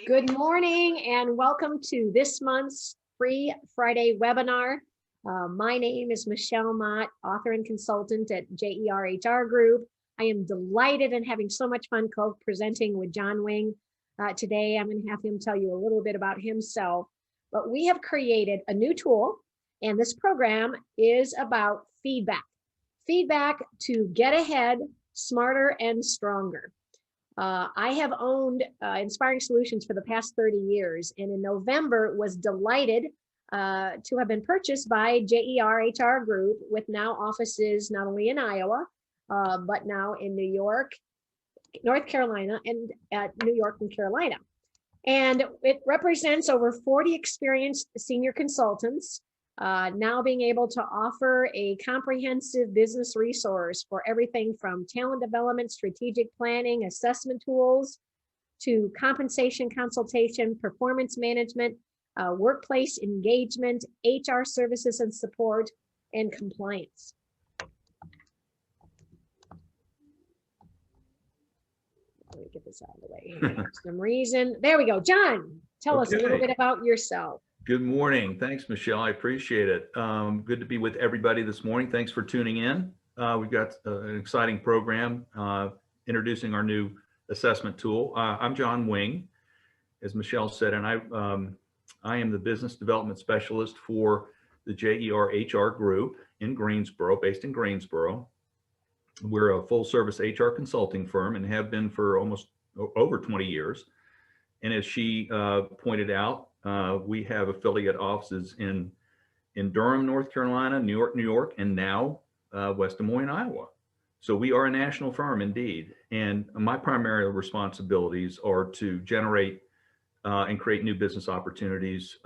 Good morning and welcome to this month's Free Friday webinar. My name is Michele Mott, author and consultant at JER HR Group. I am delighted and having so much fun co-presenting with John Wing. Today, I'm going to have him tell you a little bit about himself. But we have created a new tool, and this program is about feedback. Feedback to get ahead, smarter and stronger. I have owned Inspiring Solutions for the past 30 years, and in November was delighted to have been purchased by JER HR Group, with now offices not only in Iowa, but now in New York, North Carolina, and New York and Carolina. And it represents over 40 experienced senior consultants, now being able to offer a comprehensive business resource for everything from talent development, strategic planning, assessment tools, to compensation consultation, performance management, workplace engagement, HR services and support, and compliance. Let me get this out of the way here. For some reason. There we go. John, tell us a little bit about yourself. Good morning. Thanks, Michele. I appreciate it. Good to be with everybody this morning. Thanks for tuning in. We've got an exciting program introducing our new assessment tool. I'm John Wing, as Michele said, and I am the business development specialist for the JER HR Group in Greensboro, based in Greensboro. We're a full service HR consulting firm and have been for almost over 20 years. And as she pointed out, we have affiliate offices in Durham, North Carolina, New York, and now West Des Moines, Iowa. So we are a national firm indeed. And my primary responsibilities are to generate and create new business opportunities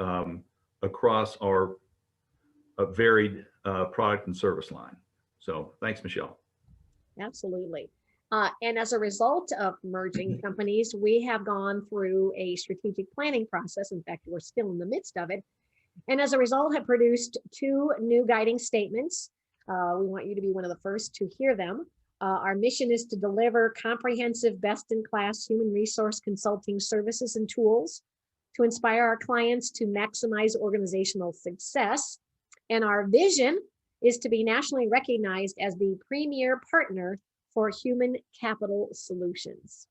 across our varied product and service line. So thanks, Michele. Absolutely. And as a result of merging companies, we have gone through a strategic planning process. In fact, we're still in the midst of it. And as a result, have produced 2 new guiding statements. We want you to be one of the first to hear them. Our mission is to deliver comprehensive, best-in-class human resource consulting services and tools to inspire our clients to maximize organizational success. And our vision is to be nationally recognized as the premier partner for human capital solutions.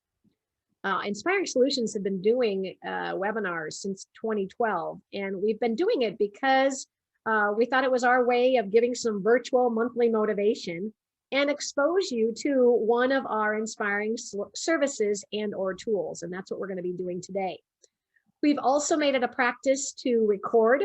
Inspiring Solutions have been doing webinars since 2012, and we've been doing it because we thought it was our way of giving some virtual monthly motivation and expose you to one of our inspiring services and or tools, and that's what we're going to be doing today. We've also made it a practice to record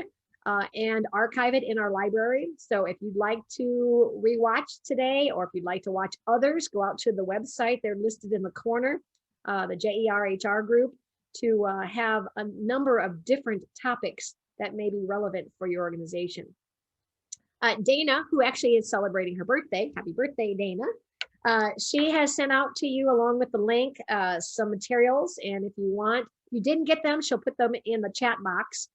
and archive it in our library. So if you'd like to rewatch today, or if you'd like to watch others, go out to the website. They're listed in the corner, the JER HR Group, to have a number of different topics that may be relevant for your organization. Dana, who actually is celebrating her birthday, happy birthday, Dana. She has sent out to you, along with the link, some materials. And if you didn't get them, she'll put them in the chat box.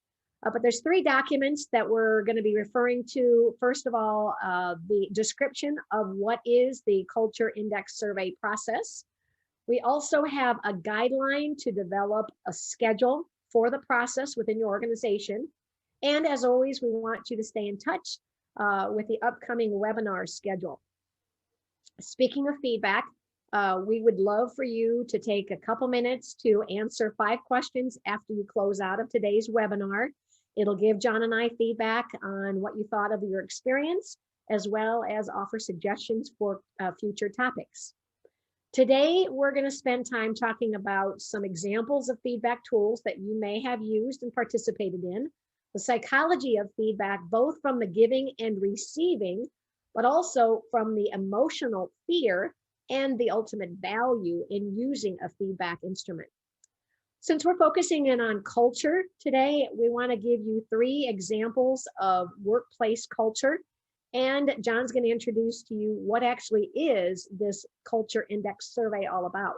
But there's 3 documents that we're going to be referring to. First of all, the description of what is the Culture Index Survey process. We also have a guideline to develop a schedule for the process within your organization. And as always, we want you to stay in touch with the upcoming webinar schedule. Speaking of feedback, we would love for you to take a couple minutes to answer 5 questions after you close out of today's webinar. It'll give John and I feedback on what you thought of your experience, as well as offer suggestions for future topics. Today, we're going to spend time talking about some examples of feedback tools that you may have used and participated in, the psychology of feedback, both from the giving and receiving, but also from the emotional fear and the ultimate value in using a feedback instrument. Since we're focusing in on culture today, we want to give you 3 examples of workplace culture. And John's going to introduce to you what actually is this Culture Index Survey all about.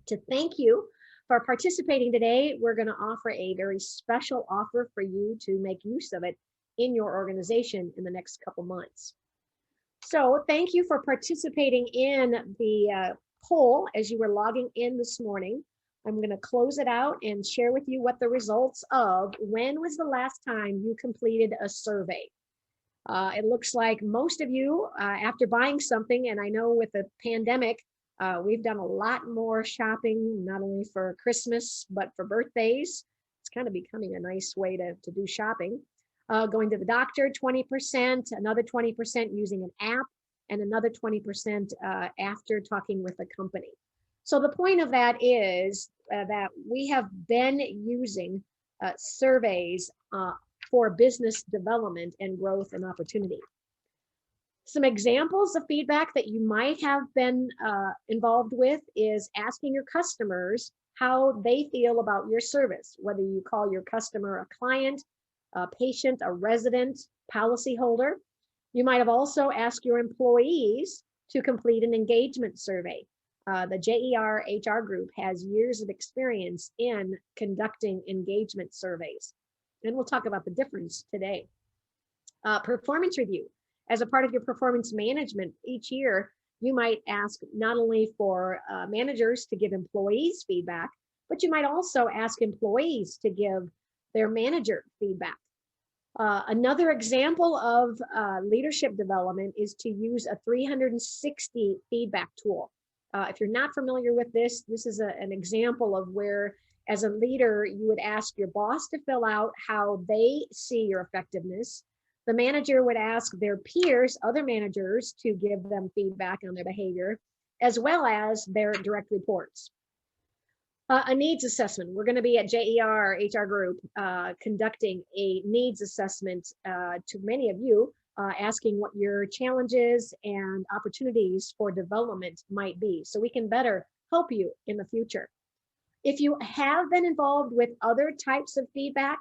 To thank you for participating today, we're going to offer a very special offer for you to make use of it in your organization in the next couple months. So thank you for participating in the poll as you were logging in this morning. I'm going to close it out and share with you what the results of when was the last time you completed a survey. It looks like most of you, after buying something, and I know with the pandemic, we've done a lot more shopping, not only for Christmas, but for birthdays. It's kind of becoming a nice way to do shopping. Going to the doctor, 20%, another 20% using an app, and another 20% after talking with a company. So the point of that is that we have been using surveys for business development and growth and opportunity. Some examples of feedback that you might have been involved with is asking your customers how they feel about your service, whether you call your customer a client, a patient, a resident, policyholder. You might have also asked your employees to complete an engagement survey. The JER HR group has years of experience in conducting engagement surveys. And we'll talk about the difference today. Performance review. As a part of your performance management each year, you might ask not only for managers to give employees feedback, but you might also ask employees to give their manager feedback. Another example of leadership development is to use a 360 feedback tool. If you're not familiar with this, this is an example of where, as a leader, you would ask your boss to fill out how they see your effectiveness. The manager would ask their peers, other managers, to give them feedback on their behavior, as well as their direct reports. A needs assessment. We're going to be at JER HR Group conducting a needs assessment to many of you, asking what your challenges and opportunities for development might be, so we can better help you in the future. If you have been involved with other types of feedback,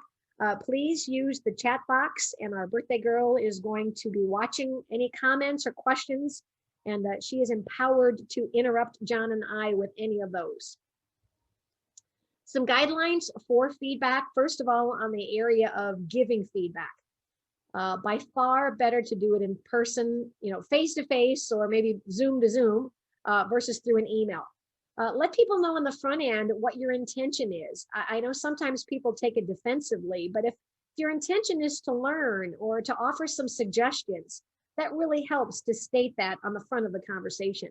please use the chat box, and our birthday girl is going to be watching any comments or questions, and she is empowered to interrupt John and I with any of those. Some guidelines for feedback. First of all, on the area of giving feedback. By far better to do it in person, face to face, or maybe Zoom to Zoom versus through an email. Let people know on the front end what your intention is. I know sometimes people take it defensively, but if your intention is to learn or to offer some suggestions, that really helps to state that on the front of the conversation.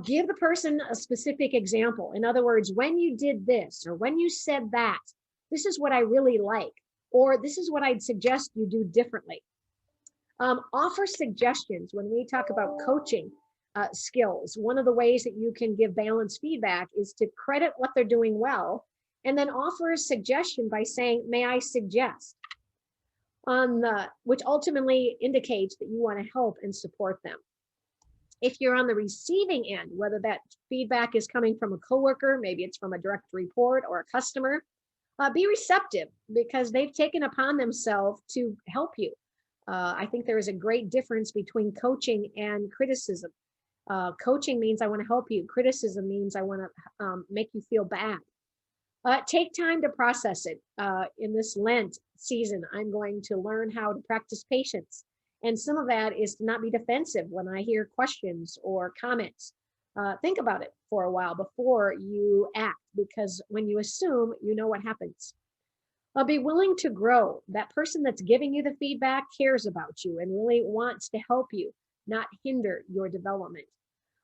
Give the person a specific example. In other words, when you did this, or when you said that, this is what I really like, or this is what I'd suggest you do differently. Offer suggestions. When we talk about coaching skills, one of the ways that you can give balanced feedback is to credit what they're doing well, and then offer a suggestion by saying, may I suggest, which ultimately indicates that you want to help and support them. If you're on the receiving end, whether that feedback is coming from a coworker, maybe it's from a direct report or a customer, be receptive, because they've taken upon themselves to help you. I think there is a great difference between coaching and criticism. Coaching means I want to help you. Criticism means I want to make you feel bad. Take time to process it. In this Lent season, I'm going to learn how to practice patience. And some of that is to not be defensive when I hear questions or comments. Think about it for a while before you act, because when you assume, you know what happens. Be willing to grow. That person that's giving you the feedback cares about you and really wants to help you, not hinder your development.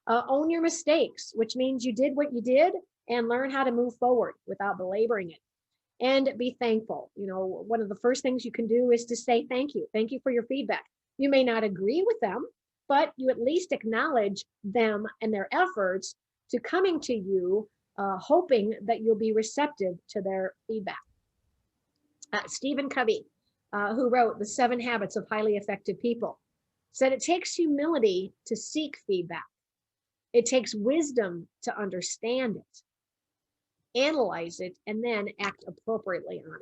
Own your mistakes, which means you did what you did, and learn how to move forward without belaboring it. And be thankful. One of the first things you can do is to say thank you. Thank you for your feedback. You may not agree with them, but you at least acknowledge them and their efforts to coming to you, hoping that you'll be receptive to their feedback. Stephen Covey, who wrote The 7 Habits of Highly Effective People, said it takes humility to seek feedback. It takes wisdom to understand it, analyze it, and then act appropriately on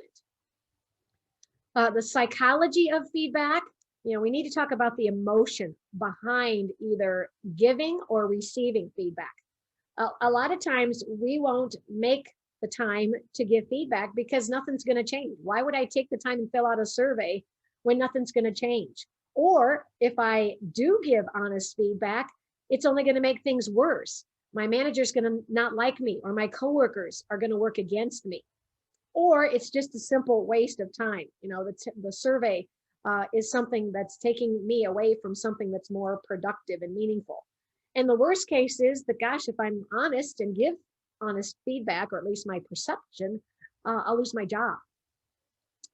it. The psychology of feedback. We need to talk about the emotion behind either giving or receiving feedback. A lot of times we won't make the time to give feedback because nothing's going to change. Why would I take the time and fill out a survey when nothing's going to change? Or if I do give honest feedback, it's only going to make things worse. My manager's going to not like me, or my coworkers are going to work against me, or it's just a simple waste of time. You know, the survey is something that's taking me away from something that's more productive and meaningful. And the worst case is that, gosh, if I'm honest and give honest feedback, or at least my perception, I'll lose my job.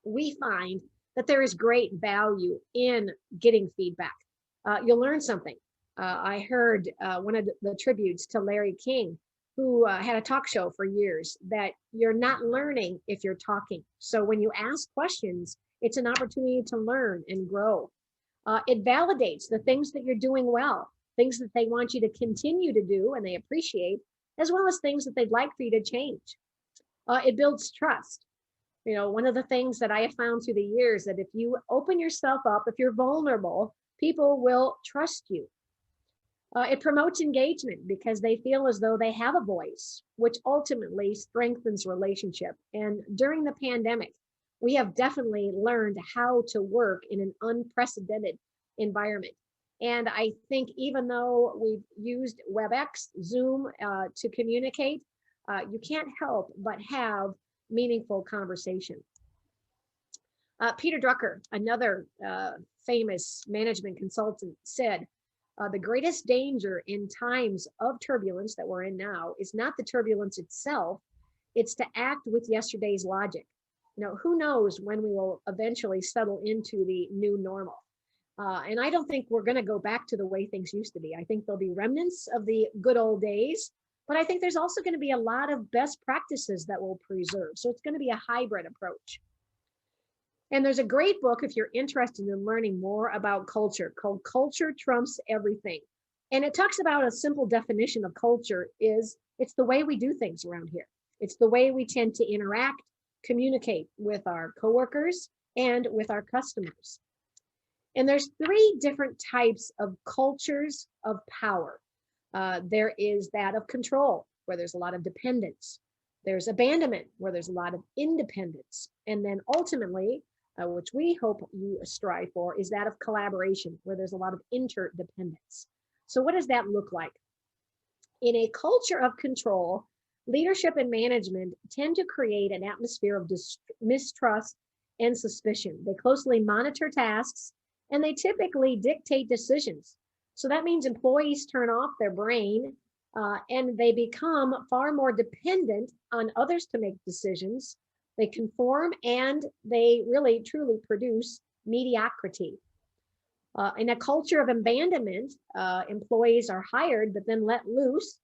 We find that there is great value in getting feedback. You'll learn something. I heard one of the tributes to Larry King, who had a talk show for years, that you're not learning if you're talking. So when you ask questions, it's an opportunity to learn and grow. It validates the things that you're doing well, things that they want you to continue to do and they appreciate, as well as things that they'd like for you to change. It builds trust. You know, one of the things that I have found through the years, that if you open yourself up, if you're vulnerable, people will trust you. It promotes engagement because they feel as though they have a voice, which ultimately strengthens relationship. And during the pandemic, we have definitely learned how to work in an unprecedented environment. And I think even though we've used WebEx, Zoom to communicate, you can't help but have meaningful conversation. Peter Drucker, another famous management consultant, said, the greatest danger in times of turbulence that we're in now is not the turbulence itself, it's to act with yesterday's logic. You know, who knows when we will eventually settle into the new normal. And I don't think we're going to go back to the way things used to be. I think there'll be remnants of the good old days, but I think there's also going to be a lot of best practices that we'll preserve. So it's going to be a hybrid approach. And there's a great book, if you're interested in learning more about culture, called Culture Trumps Everything. And it talks about a simple definition of culture is it's the way we do things around here. It's the way we tend to interact, communicate with our coworkers and with our customers. And there's 3 different types of cultures of power. There is that of control, where there's a lot of dependence. There's abandonment, where there's a lot of independence. And then ultimately, which we hope you strive for, is that of collaboration, where there's a lot of interdependence. So what does that look like? In a culture of control, leadership and management tend to create an atmosphere of mistrust and suspicion. They closely monitor tasks, and they typically dictate decisions. So that means employees turn off their brain and they become far more dependent on others to make decisions. They conform and they really truly produce mediocrity. In a culture of abandonment, employees are hired but then let loose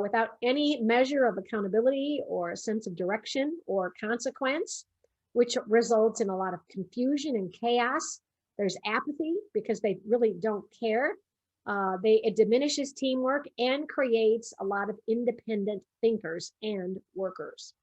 without any measure of accountability or a sense of direction or consequence, which results in a lot of confusion and chaos. There's apathy because they really don't care. It diminishes teamwork and creates a lot of independent thinkers and workers.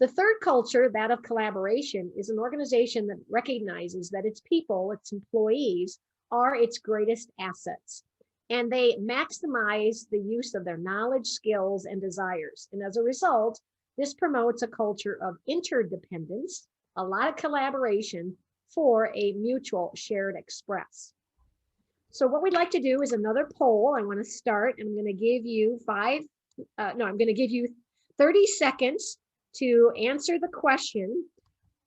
The third culture, that of collaboration, is an organization that recognizes that its people, its employees, are its greatest assets. And they maximize the use of their knowledge, skills, and desires. And as a result, this promotes a culture of interdependence, a lot of collaboration for a mutual shared express. So what we'd like to do is another poll. I want to start, and I'm going to give you I'm going to give you 30 seconds to answer the question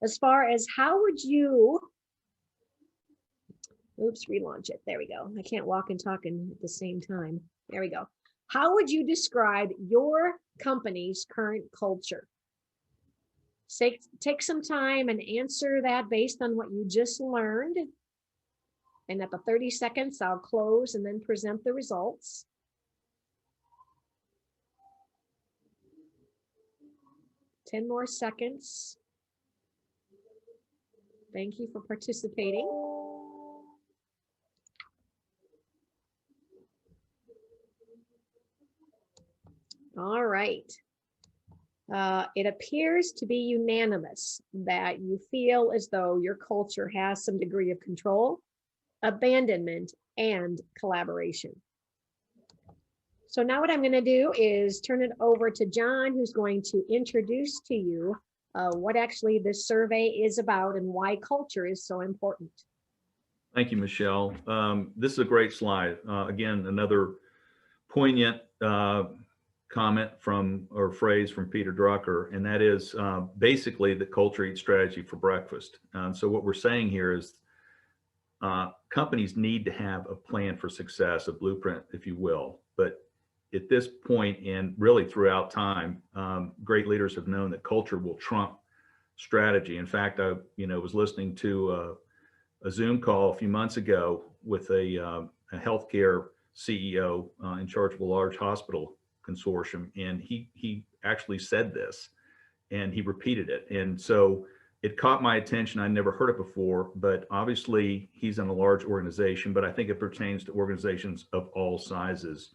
as far as how would you, relaunch it. There we go. I can't walk and talk at the same time. There we go. How would you describe your company's current culture? Take some time and answer that based on what you just learned. And at the 30 seconds, I'll close and then present the results. Ten more seconds. Thank you for participating. All right. It appears to be unanimous that you feel as though your culture has some degree of control, abandonment, and collaboration. So now what I'm going to do is turn it over to John, who's going to introduce to you what actually this survey is about and why culture is so important. Thank you, Michelle. This is a great slide. Again, another poignant comment from, or phrase from Peter Drucker, and that is basically the culture eats strategy for breakfast. So what we're saying here is companies need to have a plan for success, a blueprint, if you will. But at this point, and really throughout time, great leaders have known that culture will trump strategy. In fact, I was listening to a Zoom call a few months ago with a healthcare CEO in charge of a large hospital consortium, and he actually said this, and he repeated it, and so it caught my attention. I never heard it before, but obviously he's in a large organization, but I think it pertains to organizations of all sizes,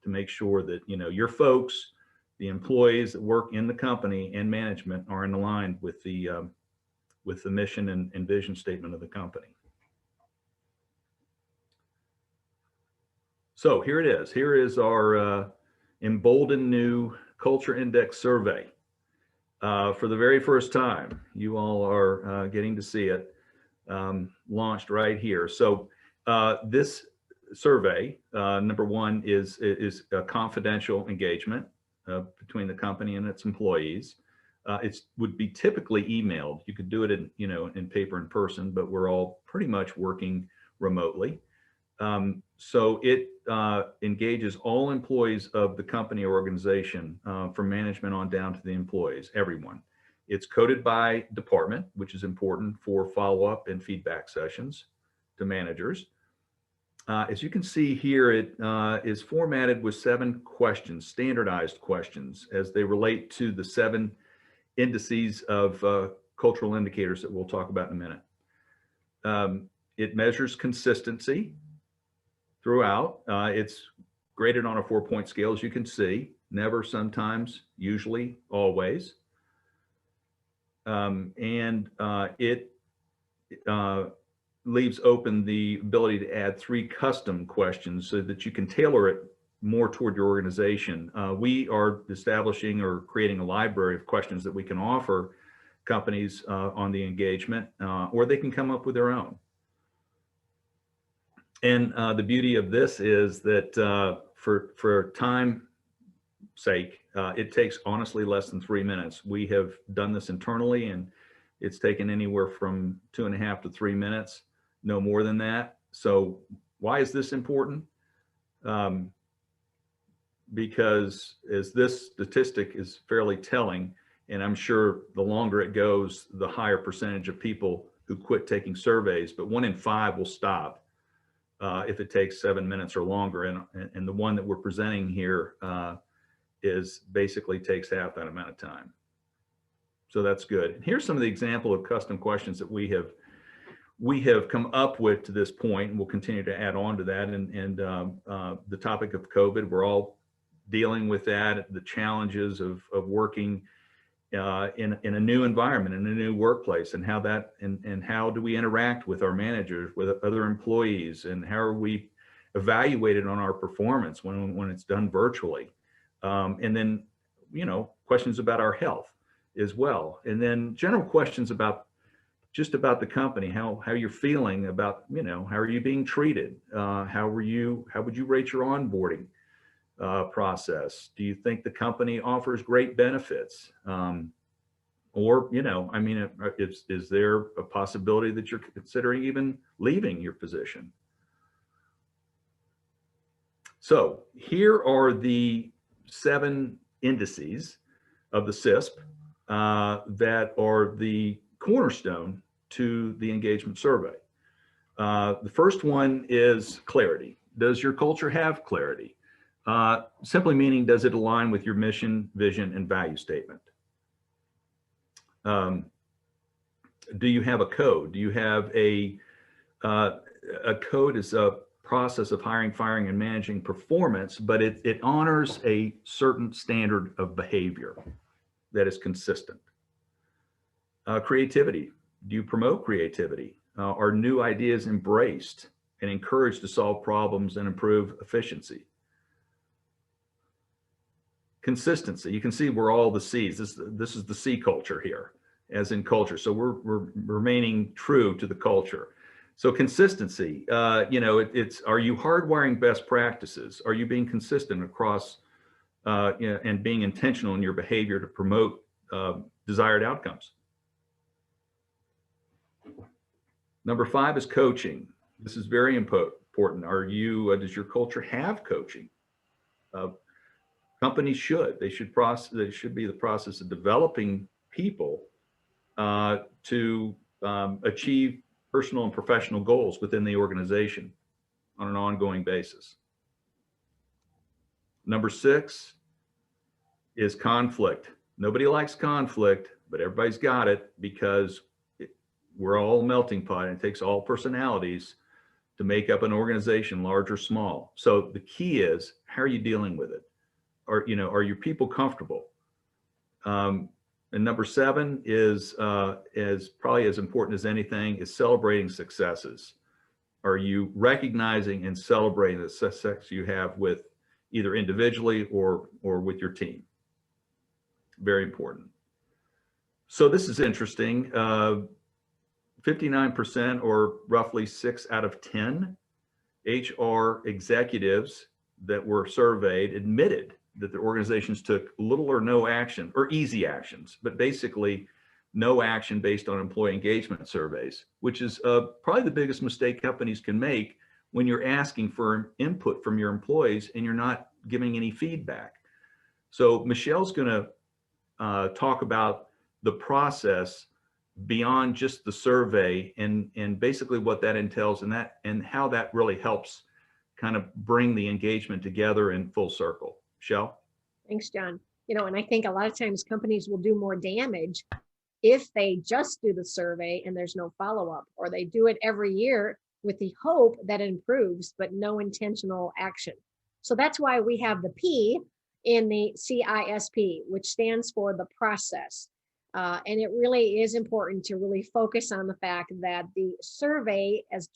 to make sure that your folks, the employees that work in the company and management, are in line with the mission and vision statement of the company. So here it is. Here is our emboldened new culture index survey. For the very first time, you all are getting to see it launched right here. So this survey, number one, is a confidential engagement between the company and its employees. It would be typically emailed. You could do it in paper in person, but we're all pretty much working remotely. So it engages all employees of the company or organization, from management on down to the employees, everyone. It's coded by department, which is important for follow-up and feedback sessions to managers. As you can see here, it is formatted with 7 questions, standardized questions, as they relate to the 7 indices of cultural indicators that we'll talk about in a minute. It measures consistency throughout. It's graded on a 4-point scale, as you can see: never, sometimes, usually, always. It leaves open the ability to add 3 custom questions so that you can tailor it more toward your organization. We are establishing or creating a library of questions that we can offer companies on the engagement, or they can come up with their own. And the beauty of this is that for time's sake, it takes honestly less than 3 minutes. We have done this internally, and it's taken anywhere from 2.5 to 3 minutes, no more than that. So why is this important? Because as this statistic is fairly telling, and I'm sure the longer it goes, the higher percentage of people who quit taking surveys, but 1 in 5 will stop if it takes 7 minutes or longer. And the one that we're presenting here is basically takes half that amount of time. So that's good. And here's some of the example of custom questions that we have come up with to this point, and we'll continue to add on to that. And the topic of COVID, we're all dealing with that, the challenges of working in a new environment, in a new workplace, and how that, and how do we interact with our managers, with other employees, and how are we evaluated on our performance when it's done virtually. And then, questions about our health as well. And then general questions about just about the company, how you're feeling about, how are you being treated? How would you rate your onboarding process? Do you think the company offers great benefits? Or, is there a possibility that you're considering even leaving your position? So here are the 7 indices of the CISP that are the cornerstone to the engagement survey. The first one is clarity. Does your culture have clarity? Simply meaning, does it align with your mission, vision, and value statement? Do you have a code? Do you have a code is a process of hiring, firing, and managing performance, but it honors a certain standard of behavior that is consistent. Creativity. Do you promote creativity? Are new ideas embraced and encouraged to solve problems and improve efficiency? Consistency. You can see we're all the C's. This is the C culture here, as in culture. So we're remaining true to the culture. So consistency, it's, are you hardwiring best practices? Are you being consistent across and being intentional in your behavior to promote desired outcomes? Number 5 is coaching. This is very important. Does your culture have coaching? Companies should. They should be the process of developing people to achieve personal and professional goals within the organization on an ongoing basis. Number 6 is conflict. Nobody likes conflict, but everybody's got it because we're all a melting pot, and it takes all personalities to make up an organization, large or small. So the key is, how are you dealing with it? Are your people comfortable? And number 7 is probably as important as anything, is celebrating successes. Are you recognizing and celebrating the success you have with either individually or with your team? Very important. So this is interesting. 59%, or roughly 6 out of 10 HR executives that were surveyed admitted that the organizations took little or no action, or easy actions, but basically no action based on employee engagement surveys, which is probably the biggest mistake companies can make when you're asking for input from your employees and you're not giving any feedback. So Michelle's going to talk about the process beyond just the survey and basically what that entails and how that really helps kind of bring the engagement together in full circle. Michelle? Thanks, John. And I think a lot of times companies will do more damage if they just do the survey and there's no follow-up, or they do it every year with the hope that it improves, but no intentional action. So that's why we have the P in the CISP, which stands for the process. And it really is important to really focus on the fact that the survey, as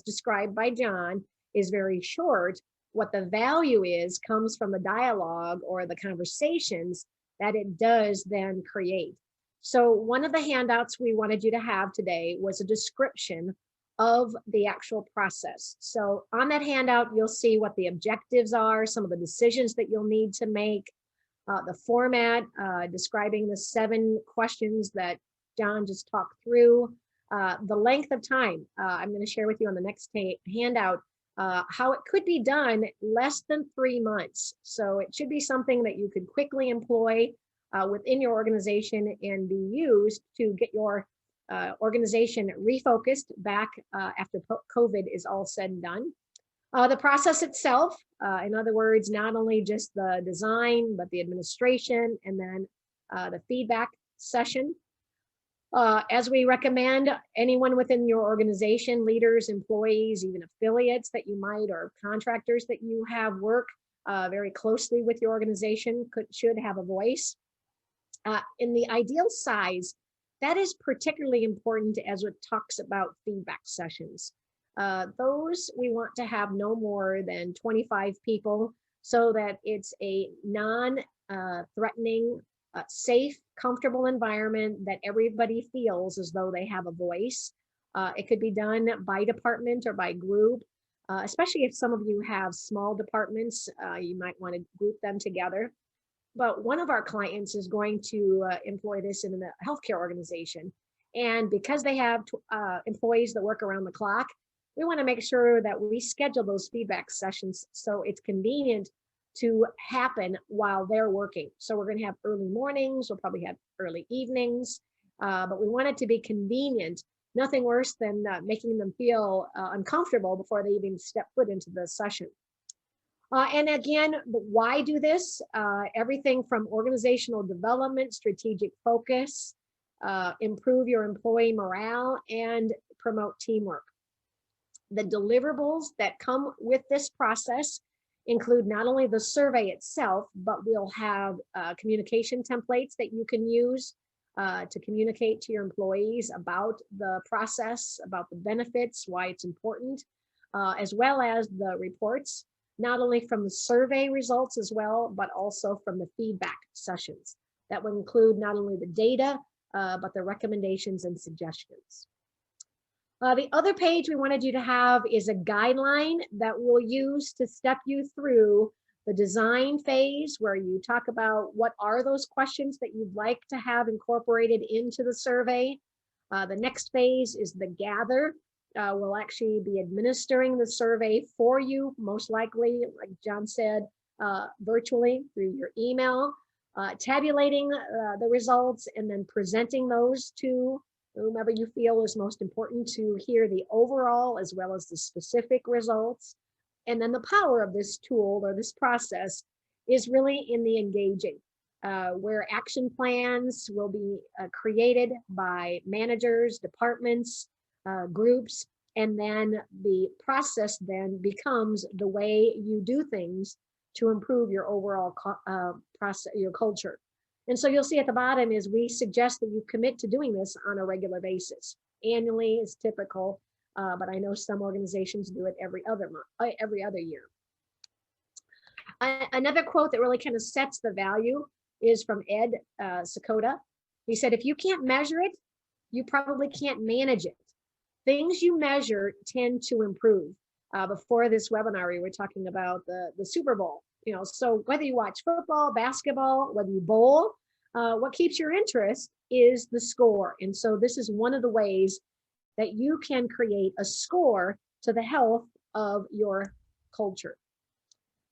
described by John, is very short. What the value is comes from the dialogue or the conversations that it does then create. So one of the handouts we wanted you to have today was a description of the actual process. So on that handout, you'll see what the objectives are, some of the decisions that you'll need to make, the format, describing the 7 questions that John just talked through, the length of time. I'm going to share with you on the next handout how it could be done less than 3 months. So it should be something that you could quickly employ within your organization and be used to get your organization refocused back after COVID is all said and done. The process itself, in other words, not only just the design, but the administration, and then the feedback session. As we recommend, anyone within your organization, leaders, employees, even affiliates that you might, or contractors that you have work very closely with your organization should have a voice. In the ideal size, that is particularly important as it talks about feedback sessions. Those we want to have no more than 25 people so that it's a non-threatening, safe, comfortable environment that everybody feels as though they have a voice. It could be done by department or by group, especially if some of you have small departments, you might want to group them together. But one of our clients is going to employ this in a healthcare organization. And because they have employees that work around the clock, we want to make sure that we schedule those feedback sessions so it's convenient to happen while they're working. So we're going to have early mornings, we'll probably have early evenings, but we want it to be convenient. Nothing worse than making them feel uncomfortable before they even step foot into the session. And again, why do this? Everything from organizational development, strategic focus, improve your employee morale, and promote teamwork. The deliverables that come with this process include not only the survey itself, but we'll have communication templates that you can use to communicate to your employees about the process, about the benefits, why it's important, as well as the reports, not only from the survey results as well, but also from the feedback sessions. That will include not only the data, but the recommendations and suggestions. The other page we wanted you to have is a guideline that we'll use to step you through the design phase, where you talk about what are those questions that you'd like to have incorporated into the survey. The next phase is the gather. We'll actually be administering the survey for you, most likely, like John said, virtually through your email, tabulating the results, and then presenting those to whomever you feel is most important to hear the overall as well as the specific results. And then the power of this tool or this process is really in the engaging, where action plans will be created by managers, departments, groups, and then the process then becomes the way you do things to improve your overall process, your culture. And so you'll see at the bottom is we suggest that you commit to doing this on a regular basis. Annually is typical, but I know some organizations do it every other month, every other year. Another quote that really kind of sets the value is from Ed Sakota. He said, if you can't measure it, you probably can't manage it. Things you measure tend to improve. Before this webinar, we were talking about the Super Bowl. So whether you watch football, basketball, whether you bowl, what keeps your interest is the score. And so this is one of the ways that you can create a score to the health of your culture.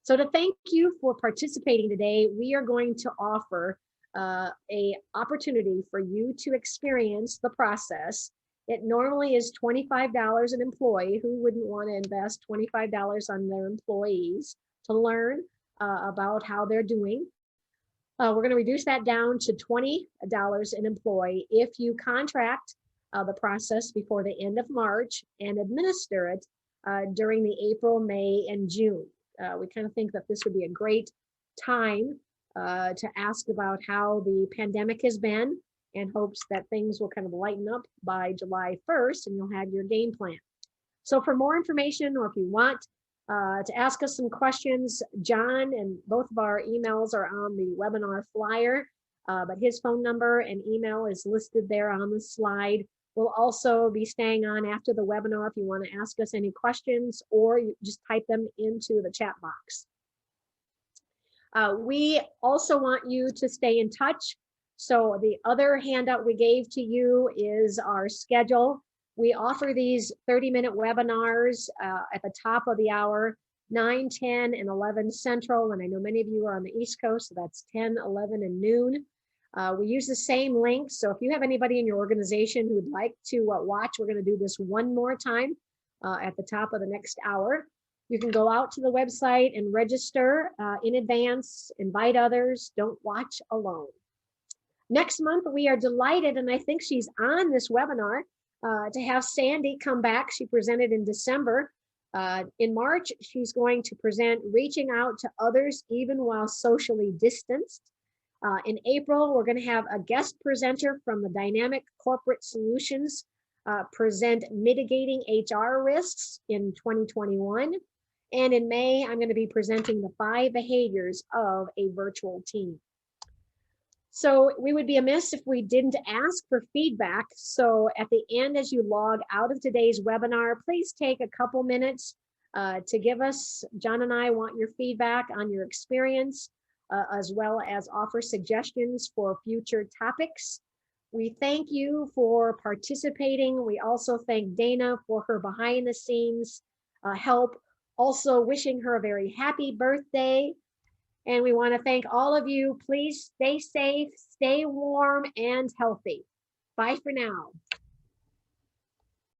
So to thank you for participating today, we are going to offer a opportunity for you to experience the process. It normally is $25 an employee. Who wouldn't want to invest $25 on their employees to learn about how they're doing? We're going to reduce that down to $20 an employee if you contract the process before the end of March and administer it during the April, May, and June. We kind of think that this would be a great time to ask about how the pandemic has been, and hopes that things will kind of lighten up by July 1st and you'll have your game plan. So for more information, or if you want to ask us some questions, John and both of our emails are on the webinar flyer, but his phone number and email is listed there on the slide. We'll also be staying on after the webinar if you want to ask us any questions, or you just type them into the chat box. We also want you to stay in touch. So the other handout we gave to you is our schedule. We offer these 30-minute webinars at the top of the hour, 9, 10, and 11 Central. And I know many of you are on the East Coast, so that's 10, 11, and noon. We use the same link. So if you have anybody in your organization who would like to watch, we're going to do this one more time at the top of the next hour. You can go out to the website and register in advance, invite others, don't watch alone. Next month, we are delighted, and I think she's on this webinar, to have Sandy come back. She presented in December. In March, she's going to present Reaching Out to Others Even While Socially Distanced. In April, we're going to have a guest presenter from the Dynamic Corporate Solutions present Mitigating HR Risks in 2021. And in May, I'm going to be presenting the 5 behaviors of a virtual team. So we would be amiss if we didn't ask for feedback. So at the end, as you log out of today's webinar, please take a couple minutes to give us, John and I want your feedback on your experience, as well as offer suggestions for future topics. We thank you for participating. We also thank Dana for her behind the scenes help, also wishing her a very happy birthday. And we want to thank all of you. Please stay safe, stay warm and healthy. Bye for now.